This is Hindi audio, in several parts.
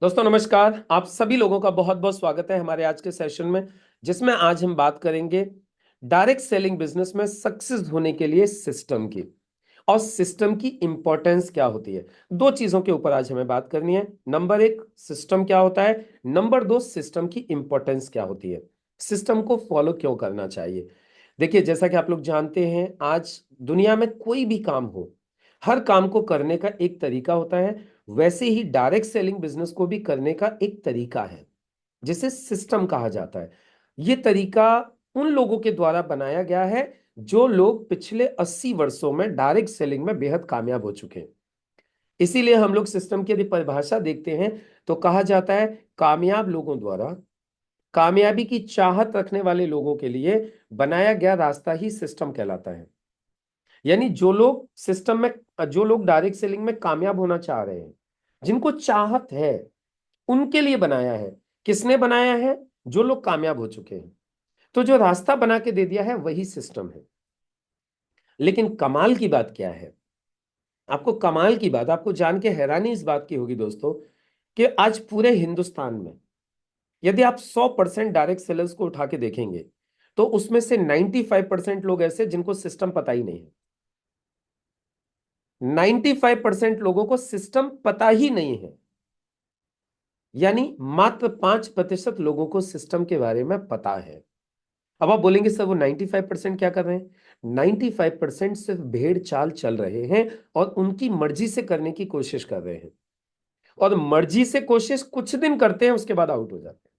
दोस्तों नमस्कार। आप सभी लोगों का बहुत बहुत स्वागत है हमारे आज के सेशन में, जिसमें आज हम बात करेंगे डायरेक्ट सेलिंग बिजनेस में सक्सेस होने के लिए सिस्टम की और सिस्टम की इंपॉर्टेंस क्या होती है। दो चीजों के ऊपर आज हमें बात करनी है। नंबर एक, सिस्टम क्या होता है। नंबर दो, सिस्टम की इंपॉर्टेंस क्या होती है, सिस्टम को फॉलो क्यों करना चाहिए। देखिए, जैसा कि आप लोग जानते हैं, आज दुनिया में कोई भी काम हो, हर काम को करने का एक तरीका होता है। वैसे ही डायरेक्ट सेलिंग बिजनेस को भी करने का एक तरीका है, जिसे सिस्टम कहा जाता है। यह तरीका उन लोगों के द्वारा बनाया गया है जो लोग पिछले 80 वर्षों में डायरेक्ट सेलिंग में बेहद कामयाब हो चुके हैं। इसीलिए हम लोग सिस्टम की यदि परिभाषा देखते हैं तो कहा जाता है, कामयाब लोगों द्वारा कामयाबी की चाहत रखने वाले लोगों के लिए बनाया गया रास्ता ही सिस्टम कहलाता है। यानी जो लोग डायरेक्ट सेलिंग में कामयाब होना चाह रहे हैं, जिनको चाहत है, उनके लिए बनाया है। किसने बनाया है? जो लोग कामयाब हो चुके हैं। तो जो रास्ता बना के दे दिया है वही सिस्टम है। लेकिन कमाल की बात क्या है? आपको जान के हैरानी इस बात की होगी दोस्तों, कि आज पूरे हिंदुस्तान में यदि आप 100% डायरेक्ट सेलर्स को उठा के देखेंगे तो उसमें से 95% लोग ऐसे जिनको सिस्टम पता ही नहीं है। 95% लोगों को सिस्टम पता ही नहीं है। यानी मात्र 5% लोगों को सिस्टम के बारे में पता है। अब आप बोलेंगे सर, वो 95% क्या कर रहे हैं? 95% सिर्फ भेड़ चाल चल रहे हैं और उनकी मर्जी से करने की कोशिश कर रहे हैं। और मर्जी से कोशिश कुछ दिन करते हैं, उसके बाद आउट हो जाते हैं।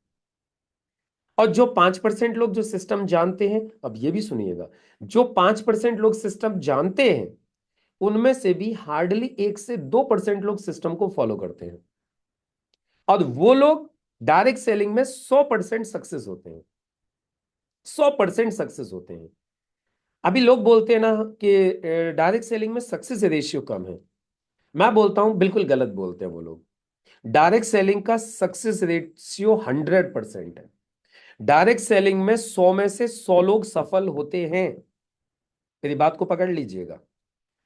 और जो 5% लोग जो सिस्टम जानते हैं, अब ये भी सुनिएगा, जो 5% लोग सिस्टम जानते हैं, उनमें से भी हार्डली 1 से 2% लोग सिस्टम को फॉलो करते हैं। और वो लोग डायरेक्ट सेलिंग में 100% सक्सेस होते हैं। 100% सक्सेस होते हैं। अभी लोग बोलते हैं ना कि डायरेक्ट सेलिंग में सक्सेस रेशियो कम है। मैं बोलता हूं बिल्कुल गलत बोलते हैं वो लोग। डायरेक्ट सेलिंग का सक्सेस रेशियो 100% है। डायरेक्ट सेलिंग में 100 में से 100 लोग सफल होते हैं। मेरी बात को पकड़ लीजिएगा।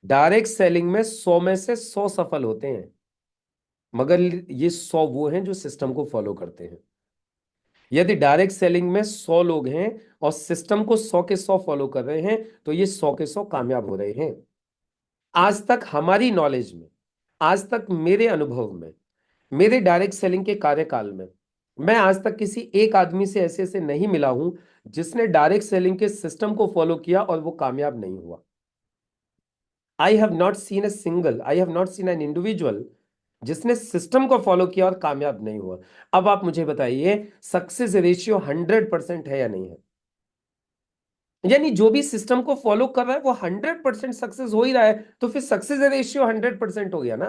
डायरेक्ट सेलिंग में 100 में से 100 सफल होते हैं, मगर ये 100 वो हैं जो सिस्टम को फॉलो करते हैं। यदि डायरेक्ट सेलिंग में 100 लोग हैं और सिस्टम को 100 के 100 फॉलो कर रहे हैं, तो ये 100 के 100 कामयाब हो रहे हैं। आज तक हमारी नॉलेज में, आज तक मेरे अनुभव में, मेरे डायरेक्ट सेलिंग के कार्यकाल में, मैं आज तक किसी एक आदमी से ऐसे ऐसे नहीं मिला हूं जिसने डायरेक्ट सेलिंग के सिस्टम को फॉलो किया और वो कामयाब नहीं हुआ। I have not seen an individual जिसने सिस्टम को फॉलो किया और कामयाब नहीं हुआ। अब आप मुझे बताइए, सक्सेस रेशियो 100% है या नहीं है? यानी जो भी सिस्टम को फॉलो कर रहा है वो 100% सक्सेस हो ही रहा है, तो फिर सक्सेस रेशियो 100% हो गया ना।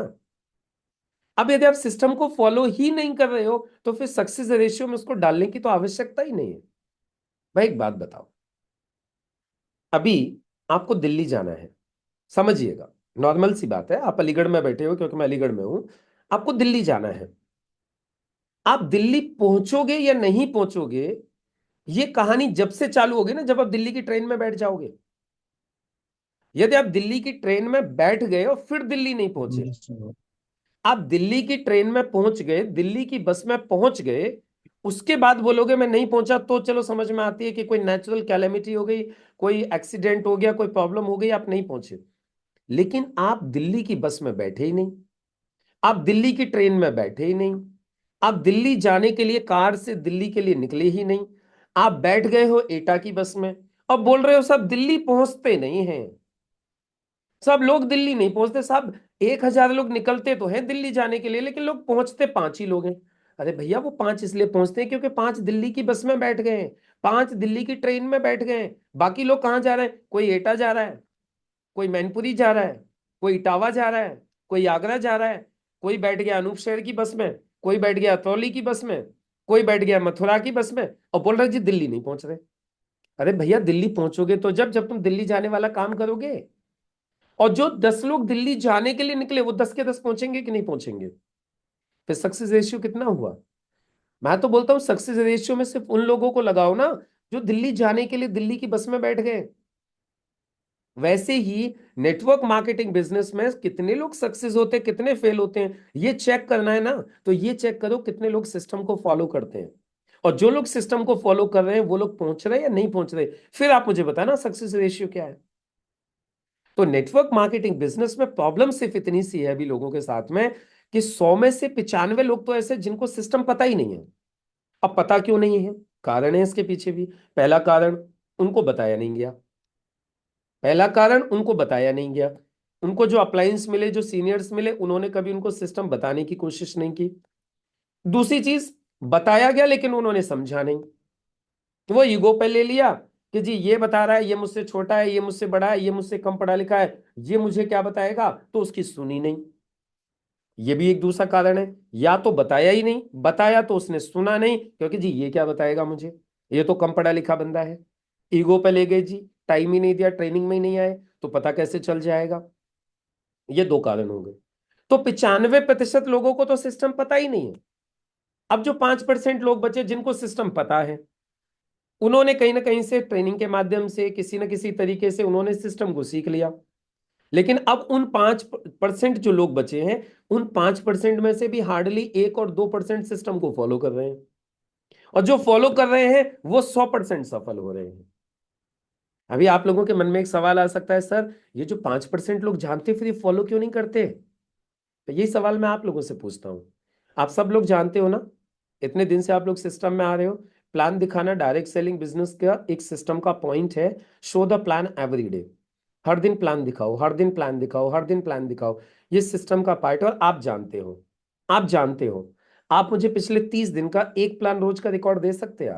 अब यदि आप सिस्टम को फॉलो ही नहीं कर रहे हो तो फिर सक्सेस रेशियो में उसको डालने की तो आवश्यकता ही नहीं है। भाई एक बात बताओ, अभी आपको दिल्ली जाना है, समझिएगा, नॉर्मल सी बात है, आप अलीगढ़ में बैठे हो क्योंकि मैं अलीगढ़ में हूं। आपको दिल्ली जाना है, आप दिल्ली पहुंचोगे या नहीं पहुंचोगे, ये कहानी जब से चालू होगी ना, जब आप दिल्ली की ट्रेन में बैठ जाओगे। यदि आप दिल्ली की ट्रेन में बैठ गए और फिर दिल्ली नहीं पहुंचे, आप दिल्ली की ट्रेन में पहुंच गए, दिल्ली की बस में पहुंच गए, उसके बाद बोलोगे मैं नहीं पहुंचा, तो चलो समझ में आती है कि कोई नेचुरल कैलेमिटी हो गई, कोई एक्सीडेंट हो गया, कोई प्रॉब्लम हो गई, आप नहीं पहुंचे। लेकिन आप दिल्ली की बस में बैठे ही नहीं, आप दिल्ली की ट्रेन में बैठे ही नहीं, आप दिल्ली जाने के लिए कार से दिल्ली के लिए निकले ही नहीं, आप बैठ गए हो एटा की बस में और बोल रहे हो सब दिल्ली पहुंचते नहीं हैं, सब लोग दिल्ली नहीं पहुंचते। सब 1,000 लोग निकलते तो हैं दिल्ली जाने के लिए, लेकिन लोग पहुंचते 5 ही लोग हैं। अरे भैया, वो 5 इसलिए पहुंचते हैं क्योंकि 5 दिल्ली की बस में बैठ गए हैं, 5 दिल्ली की ट्रेन में बैठ गए हैं। बाकी लोग कहाँ जा रहे हैं? कोई एटा जा रहा है, कोई मैनपुरी जा रहा है, कोई इटावा जा रहा है, कोई आगरा जा रहा है, कोई बैठ गया अनूप शहर की बस में, कोई बैठ गया अतरौली की बस में, कोई बैठ गया मथुरा की बस में, और बोल रहे जी दिल्ली नहीं पहुंच रहे। अरे भैया, दिल्ली पहुंचोगे तो जब जब तुम दिल्ली जाने वाला काम करोगे। और जो 10 लोग दिल्ली जाने के लिए निकले वो 10 के 10 पहुंचेंगे कि नहीं पहुंचेंगे? फिर सक्सेस रेशियो कितना हुआ? मैं तो बोलता हूं सक्सेस रेशियो में सिर्फ उन लोगों को लगाओ ना जो दिल्ली जाने के लिए दिल्ली की बस में बैठ गए। वैसे ही नेटवर्क मार्केटिंग बिजनेस में कितने लोग सक्सेस होते हैं, कितने फेल होते हैं, ये चेक करना है ना, तो ये चेक करो कितने लोग सिस्टम को फॉलो करते हैं, और जो लोग सिस्टम को फॉलो कर रहे हैं वो लोग पहुंच रहे हैं या नहीं पहुंच रहे, फिर आप मुझे बताना सक्सेस रेशियो क्या है। तो नेटवर्क मार्केटिंग बिजनेस में प्रॉब्लम सिर्फ इतनी सी है अभी लोगों के साथ में, कि 100 में से 95 लोग तो ऐसे जिनको सिस्टम पता ही नहीं है। अब पता क्यों नहीं है, कारण है इसके पीछे भी। पहला कारण, उनको बताया नहीं गया। पहला कारण, उनको बताया नहीं गया। उनको जो अप्लायंस मिले, जो सीनियर्स मिले, उन्होंने कभी उनको सिस्टम बताने की कोशिश नहीं की। दूसरी चीज, बताया गया लेकिन उन्होंने समझा नहीं, तो वो ईगो पे ले लिया कि जी ये बता रहा है, ये मुझसे छोटा है, ये मुझसे बड़ा है, ये मुझसे कम पढ़ा लिखा है, ये मुझे क्या बताएगा, तो उसकी सुनी नहीं। ये भी एक दूसरा कारण है, या तो बताया ही नहीं, बताया तो उसने सुना नहीं, क्योंकि जी ये क्या बताएगा मुझे, ये तो कम पढ़ा लिखा बंदा है। ईगो पे ले गए जी, टाइम ही नहीं दिया, ट्रेनिंग में ही नहीं आए, तो पता कैसे चल जाएगा। ये दो कारण हो गए। तो 95% लोगों को तो सिस्टम पता ही नहीं है। अब जो 5% लोग बचे जिनको सिस्टम पता है, उन्होंने कहीं ना कहीं से ट्रेनिंग के माध्यम से किसी न किसी तरीके से उन्होंने सिस्टम को सीख लिया। लेकिन अब उन 5% जो लोग बचे हैं, उन 5% में से भी हार्डली 1 और 2% सिस्टम को फॉलो कर रहे हैं, और जो फॉलो कर रहे हैं वो 100% सफल हो रहे हैं। अभी आप लोगों के मन में एक सवाल आ सकता है, सर ये जो 5% लोग जानते फिर ये फॉलो क्यों नहीं करते, तो यही सवाल मैं आप लोगों से पूछता हूं। आप सब लोग जानते हो ना, इतने दिन से आप लोग सिस्टम में आ रहे हो, प्लान दिखाना डायरेक्ट सेलिंग बिजनेस का एक सिस्टम का पॉइंट है। Show the plan every day, हर दिन प्लान दिखाओ, हर दिन प्लान दिखाओ, हर दिन प्लान दिखाओ। ये सिस्टम का पार्ट है, और आप जानते हो, आप जानते हो। आप मुझे पिछले 30 दिन का एक प्लान रोज का रिकॉर्ड दे सकते हैं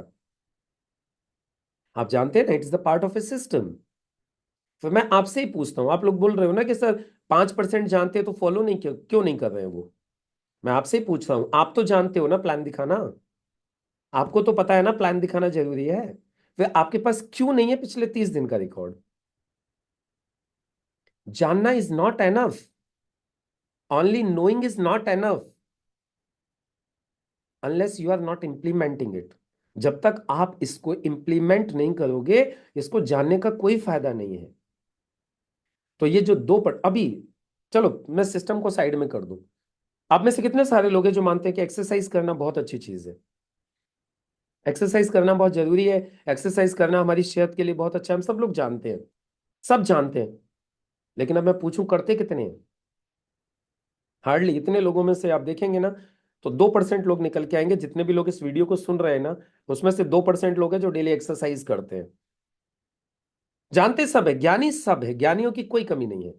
आप जानते हैं ना, it is the part of A system. फिर मैं आपसे ही पूछता हूं, आप लोग बोल रहे हो ना कि सर 5% जानते हैं तो फॉलो नहीं, क्यों क्यों नहीं कर रहे हैं वो। मैं आपसे ही पूछ रहा हूं, आप तो जानते हो ना प्लान दिखाना, आपको तो पता है ना प्लान दिखाना जरूरी है, फिर आपके पास क्यों नहीं है पिछले 30 दिन का रिकॉर्ड। जानना is not enough, only knowing is not enough, unless you are not implementing it. जब तक आप इसको इंप्लीमेंट नहीं करोगे, इसको जानने का कोई फायदा नहीं है। तो ये जो अभी, चलो मैं सिस्टम को साइड में कर दूं। आप में से कितने सारे लोग हैं जो मानते हैं कि एक्सरसाइज करना बहुत अच्छी चीज है, एक्सरसाइज करना बहुत जरूरी है, एक्सरसाइज करना हमारी सेहत के लिए बहुत अच्छा है, हम सब लोग जानते हैं, सब जानते हैं। लेकिन अब मैं पूछूं करते कितने हैं, हार्डली। इतने लोगों में से आप देखेंगे ना, तो 2% लोग निकल के आएंगे, जितने भी लोग इस वीडियो को सुन रहे हैं ना, उसमें से 2% लोग हैं जो डेली एक्सरसाइज करते हैं। जानते सब है, ज्ञानी सब है, ज्ञानियों की कोई कमी नहीं है।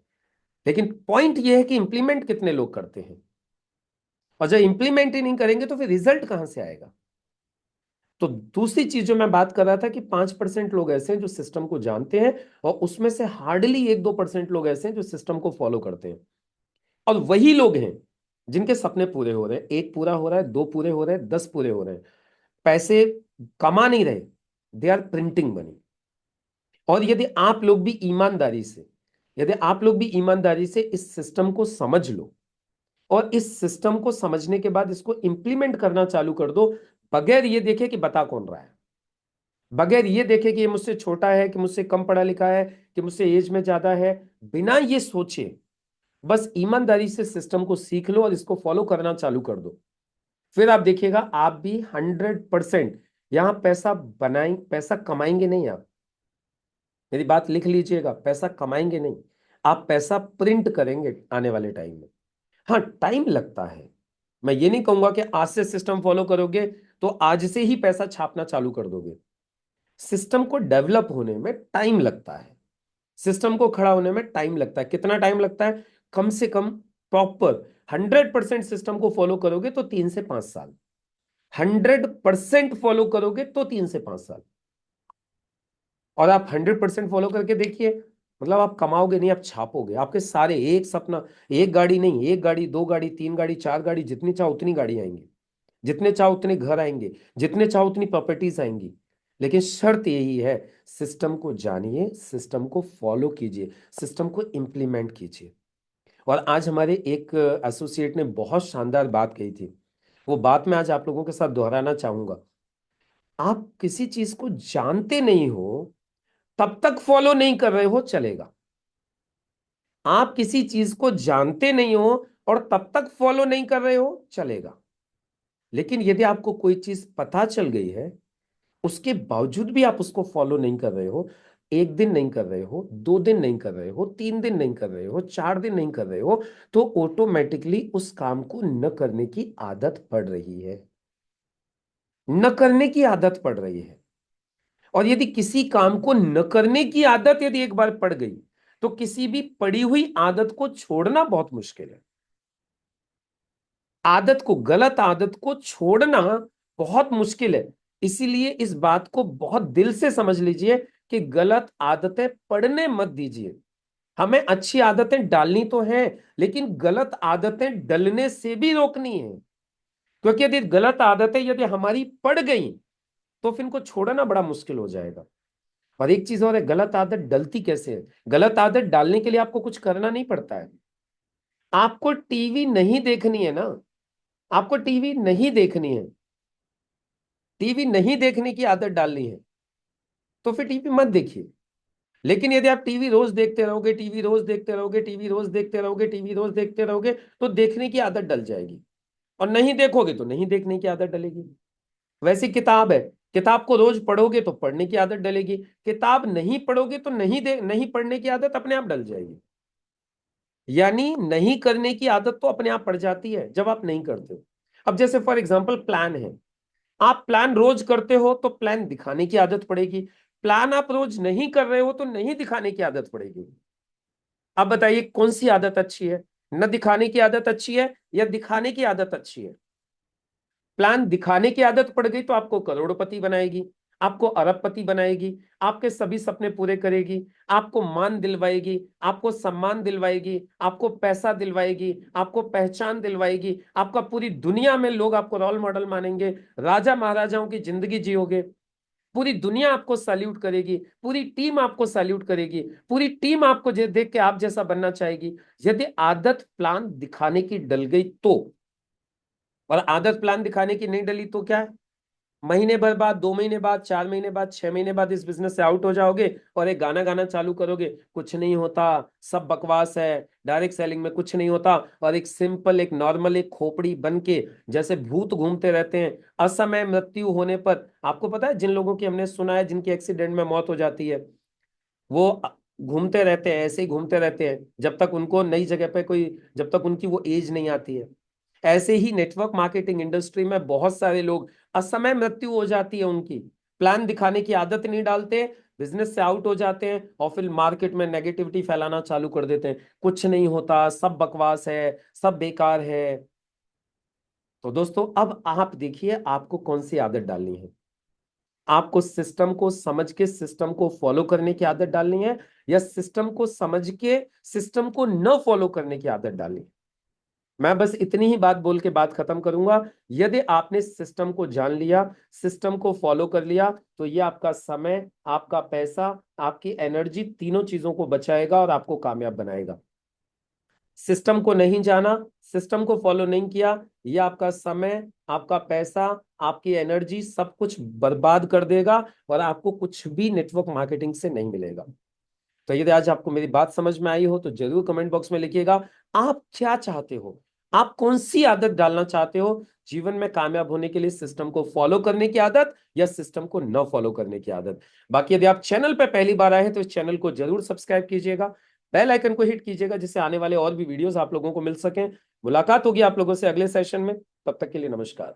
लेकिन पॉइंट यह है कि इंप्लीमेंट कितने लोग करते हैं, और जब इंप्लीमेंट ही नहीं करेंगे तो फिर रिजल्ट कहां से आएगा। तो दूसरी चीज जो मैं बात कर रहा था कि 5% लोग ऐसे हैं जो सिस्टम को जानते हैं, और उसमें से हार्डली 1-2% लोग ऐसे हैं जो सिस्टम को फॉलो करते हैं। और वही लोग हैं जिनके सपने पूरे हो रहे हैं, एक पूरा हो रहा है, दो पूरे हो रहे हैं, 10 पूरे हो रहे हैं, पैसे कमा नहीं रहे, दे आर प्रिंटिंग मनी। और यदि आप लोग भी ईमानदारी से इस सिस्टम को समझ लो, और इस सिस्टम को समझने के बाद इसको इंप्लीमेंट करना चालू कर दो, बगैर ये देखे कि बता कौन रहा है, बगैर ये देखे कि ये मुझसे छोटा है, कि मुझसे कम पढ़ा लिखा है, कि मुझसे एज में ज्यादा है, बिना ये सोचे बस ईमानदारी से सिस्टम को सीख लो और इसको फॉलो करना चालू कर दो, फिर आप देखिएगा आप भी 100% यहां पैसा बनाएंगे, पैसा कमाएंगे नहीं आप। मेरी बात लिख लीजिएगा, पैसा कमाएंगे नहीं, आप पैसा प्रिंट करेंगे आने वाले टाइम में। हाँ, टाइम लगता है, मैं ये नहीं कहूंगा कि आज से सिस्टम फॉलो करोगे तो आज से ही पैसा छापना चालू कर दोगे। सिस्टम को डेवलप होने में टाइम लगता है, सिस्टम को खड़ा होने में टाइम लगता है। कितना टाइम लगता है, कम से कम प्रॉपर 100% सिस्टम को फॉलो करोगे तो 3 से 5 साल, 100% फॉलो करोगे तो 3 से 5 साल। और आप 100% फॉलो करके देखिए, मतलब आप कमाओगे नहीं, आप छापोगे। आपके सारे एक सपना, एक गाड़ी नहीं, एक गाड़ी, दो गाड़ी, तीन गाड़ी, चार गाड़ी, जितनी चाहो उतनी गाड़ी आएंगी, जितने चाहो उतने घर आएंगे, जितने चाहो उतनी प्रॉपर्टीज आएंगी। लेकिन शर्त यही है, सिस्टम को जानिए, सिस्टम को फॉलो कीजिए, सिस्टम को इंप्लीमेंट कीजिए। और आज हमारे एक एसोसिएट ने बहुत शानदार बात कही थी, वो बात मैं आज आप लोगों के साथ दोहराना चाहूंगा। आप किसी चीज को जानते नहीं हो, तब तक फॉलो नहीं कर रहे हो चलेगा, आप किसी चीज को जानते नहीं हो और तब तक फॉलो नहीं कर रहे हो, चलेगा। लेकिन यदि आपको कोई चीज पता चल गई है, उसके बावजूद भी आप उसको फॉलो नहीं कर रहे हो, एक दिन नहीं कर रहे हो, 2 दिन नहीं कर रहे हो, 3 दिन नहीं कर रहे हो, 4 दिन नहीं कर रहे हो, तो ऑटोमेटिकली उस काम को न करने की आदत पड़ रही है। न करने की आदत पड़ रही है। और यदि किसी काम को न करने की आदत यदि एक बार पड़ गई, तो किसी भी पड़ी हुई आदत को छोड़ना बहुत मुश्किल है। आदत को, गलत आदत को छोड़ना बहुत मुश्किल है। इसीलिए इस बात को बहुत दिल से समझ लीजिए कि गलत आदतें पड़ने मत दीजिए। हमें अच्छी आदतें डालनी तो है, लेकिन गलत आदतें डलने से भी रोकनी है। क्योंकि यदि गलत आदतें यदि हमारी पड़ गई, तो फिर इनको छोड़ना बड़ा मुश्किल हो जाएगा। और एक चीज और है, गलत आदत डलती कैसे है? गलत आदत डालने के लिए आपको कुछ करना नहीं पड़ता है। आपको टीवी नहीं देखनी है ना, आपको टीवी नहीं देखनी है, टीवी नहीं देखने की आदत डालनी है, तो फिर टीवी मत देखिए। लेकिन यदि आप टीवी रोज देखते रहोगे, टीवी रोज देखते रहोगे, टीवी रोज देखते रहोगे, टीवी रोज देखते रहोगे, तो देखने की आदत डल जाएगी। और नहीं देखोगे तो नहीं देखने की आदत डलेगी। वैसी किताब है, किताब को रोज पढ़ोगे तो पढ़ने की आदत डलेगी, किताब नहीं पढ़ोगे तो नहीं पढ़ने की आदत अपने आप डल जाएगी। यानी नहीं करने की आदत तो अपने आप पड़ जाती है जब आप नहीं करते हो। अब जैसे फॉर एग्जांपल प्लान है, आप प्लान रोज करते हो तो प्लान दिखाने की आदत पड़ेगी। प्लान आप रोज नहीं कर रहे हो तो नहीं दिखाने की आदत पड़ेगी। अब बताइए कौन सी आदत अच्छी है? न दिखाने की आदत अच्छी है या दिखाने की आदत अच्छी है? प्लान दिखाने की आदत पड़ गई तो आपको करोड़पति बनाएगी, आपको अरबपति बनाएगी, आपके सभी सपने पूरे करेगी, आपको मान दिलवाएगी, आपको सम्मान दिलवाएगी, आपको पैसा दिलवाएगी, आपको पहचान दिलवाएगी, आपका पूरी दुनिया में लोग आपको रोल मॉडल मानेंगे, राजा महाराजाओं की जिंदगी जियोगे, पूरी दुनिया आपको सैल्यूट करेगी, पूरी टीम आपको सैल्यूट करेगी, पूरी टीम आपको देख के आप जैसा बनना चाहेगी। यदि आदत प्लान दिखाने की डल गई तो, और आदत प्लान दिखाने की नहीं डली तो क्या है? महीने भर बाद, 2 महीने बाद, 4 महीने बाद, 6 महीने बाद इस बिजनेस से आउट हो जाओगे और एक गाना गाना चालू करोगे, कुछ नहीं होता, सब बकवास है, डायरेक्ट सेलिंग में कुछ नहीं होता, और एक सिंपल, एक नॉर्मल, एक खोपड़ी बन के जैसे भूत घूमते रहते हैं। असमय मृत्यु होने पर, आपको पता है जिन लोगों की हमने सुना है जिनकी एक्सीडेंट में मौत हो जाती है, वो घूमते रहते हैं, ऐसे ही घूमते रहते हैं जब तक उनको नई जगह पे कोई, जब तक उनकी वो एज नहीं आती है। ऐसे ही नेटवर्क मार्केटिंग इंडस्ट्री में बहुत सारे लोग असमय मृत्यु हो जाती है उनकी, प्लान दिखाने की आदत नहीं डालते, बिजनेस से आउट हो जाते हैं और फिर मार्केट में नेगेटिविटी फैलाना चालू कर देते हैं, कुछ नहीं होता, सब बकवास है, सब बेकार है। तो दोस्तों अब आप देखिए आपको कौन सी आदत डालनी है। आपको सिस्टम को समझ के सिस्टम को फॉलो करने की आदत डालनी है, या सिस्टम को समझ के सिस्टम को न फॉलो करने की आदत डालनी है? मैं बस इतनी ही बात बोल के बात खत्म करूंगा। यदि आपने सिस्टम को जान लिया, सिस्टम को फॉलो कर लिया, तो ये आपका समय, आपका पैसा, आपकी एनर्जी, तीनों चीजों को बचाएगा और आपको कामयाब बनाएगा। सिस्टम को नहीं जाना, सिस्टम को फॉलो नहीं किया, ये आपका समय, आपका पैसा, आपकी एनर्जी सब कुछ बर्बाद कर देगा और आपको कुछ भी नेटवर्क मार्केटिंग से नहीं मिलेगा। तो यदि आज आपको मेरी बात समझ में आई हो तो जरूर कमेंट बॉक्स में लिखिएगा, आप क्या चाहते हो, आप कौन सी आदत डालना चाहते हो जीवन में कामयाब होने के लिए? सिस्टम को फॉलो करने की आदत या सिस्टम को न फॉलो करने की आदत? बाकी यदि आप चैनल पर पहली बार आए हैं तो इस चैनल को जरूर सब्सक्राइब कीजिएगा, बेल आइकन को हिट कीजिएगा, जिससे आने वाले और भी वीडियोस आप लोगों को मिल सकें। मुलाकात होगी आप लोगों से अगले सेशन में, तब तक के लिए नमस्कार।